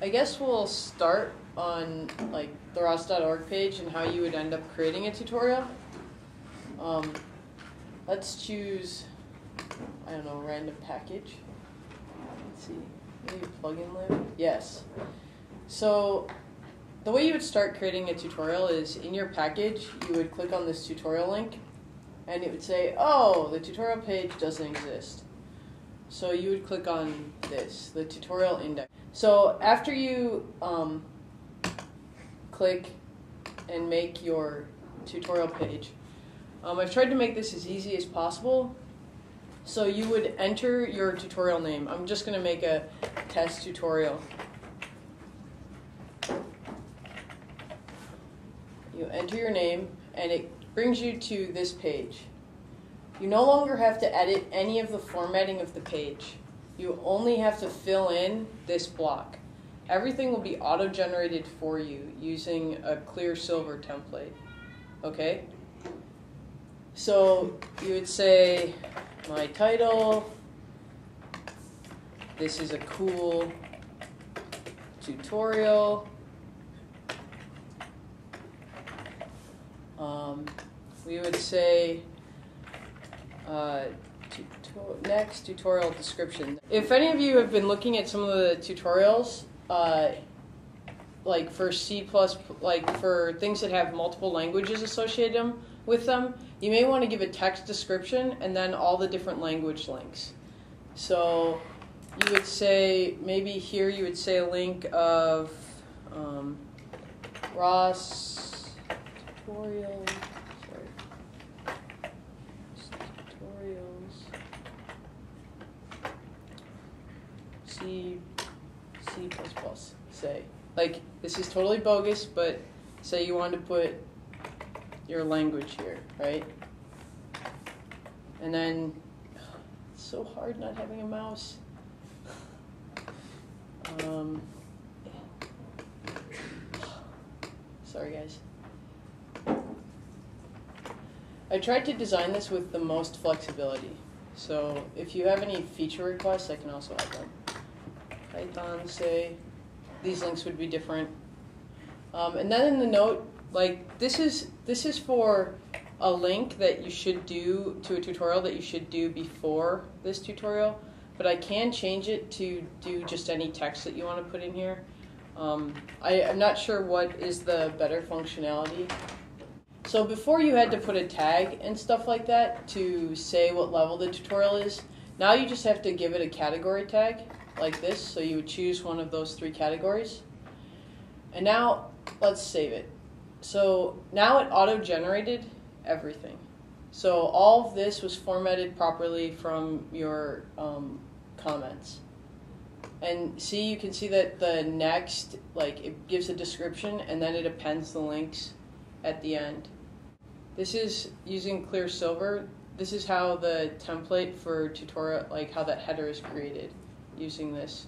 I guess we'll start on like the ROS.org page and how you would end up creating a tutorial. Let's choose, I don't know, random package. Let's see, maybe plugin lib. Yes. So the way you would start creating a tutorial is in your package, you would click on this tutorial link and it would say, oh, the tutorial page doesn't exist. So you would click on this, the tutorial index. So after you click and make your tutorial page, I've tried to make this as easy as possible. So you would enter your tutorial name. I'm just going to make a test tutorial. You enter your name and it brings you to this page. You no longer have to edit any of the formatting of the page. You only have to fill in this block. Everything will be auto-generated for you using a clear silver template. Okay? So you would say, my title, this is a cool tutorial. We would say, next tutorial description. If any of you have been looking at some of the tutorials, like for C++, like for things that have multiple languages associated with them, you may want to give a text description and then all the different language links. So you would say, maybe here you would say a link of ROS Tutorial. C++, say. Like, this is totally bogus, but say you want to put your language here, right? And then, it's so hard not having a mouse. Sorry, guys. I tried to design this with the most flexibility. So if you have any feature requests, I can also add them. Python, say, these links would be different. And then in the note, like this is for a link that you should do to a tutorial that you should do before this tutorial, but I can change it to do just any text that you want to put in here. I'm not sure what is the better functionality. So before you had to put a tag and stuff like that to say what level the tutorial is, now you just have to give it a category tag like this. So you would choose one of those 3 categories. And now let's save it. So now it auto-generated everything. So all of this was formatted properly from your comments. And see, you can see that the next, like it gives a description and then it appends the links at the end. This is using clear silver. This is how the template for tutorial, like how that header is created using this.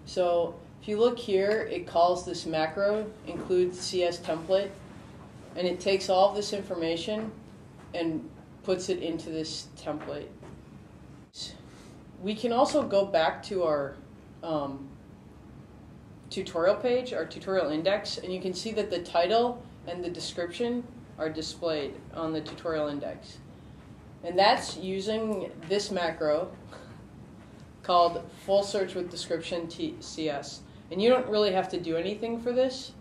So if you look here, it calls this macro include CS template, and it takes all of this information and puts it into this template. We can also go back to our tutorial page, our tutorial index, and you can see that the title and the description are displayed on the tutorial index. And that's using this macro called full search with description CS. And you don't really have to do anything for this.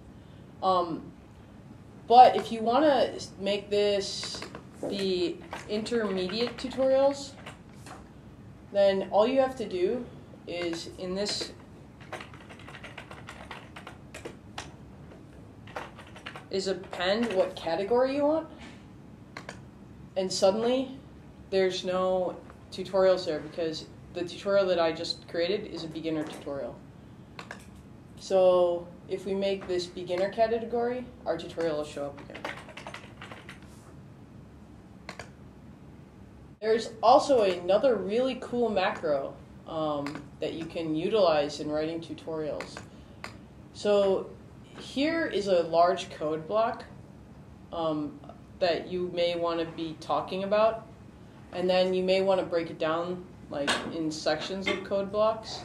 But if you want to make this the intermediate tutorials, then all you have to do is in this is append what category you want, and suddenly there's no tutorials there because the tutorial that I just created is a beginner tutorial. So if we make this beginner category, our tutorial will show up again. There's also another really cool macro that you can utilize in writing tutorials. So here is a large code block that you may want to be talking about, and then you may want to break it down like in sections of code blocks.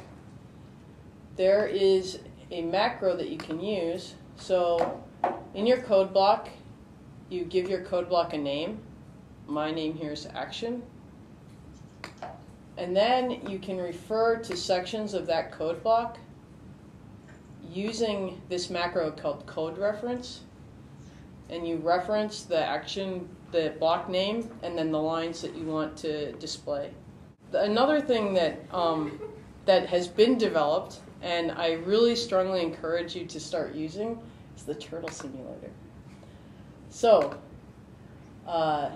There is a macro that you can use. So in your code block, you give your code block a name. My name here is action. And then you can refer to sections of that code block using this macro called code reference. And you reference the action, the block name, and then the lines that you want to display. Another thing that, that has been developed, and I really strongly encourage you to start using, is the turtle simulator. So the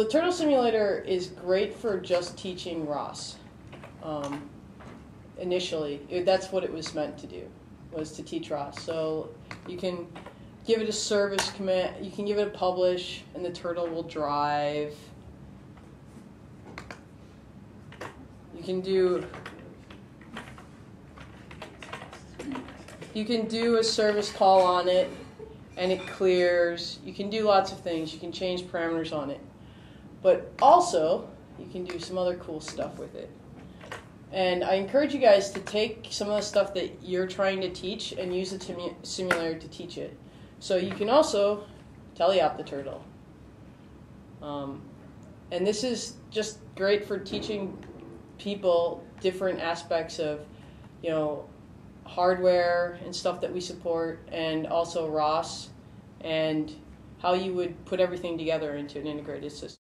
turtle simulator is great for just teaching ROS. Initially, that's what it was meant to do, was to teach ROS. So you can give it a service command, you can give it a publish, and the turtle will drive. You can do a service call on it, and it clears. You can do lots of things. You can change parameters on it. But also, you can do some other cool stuff with it. And I encourage you guys to take some of the stuff that you're trying to teach and use the simulator to teach it. So you can also teleop the turtle. And this is just great for teaching people different aspects of, hardware and stuff that we support, and also ROS, and how you would put everything together into an integrated system.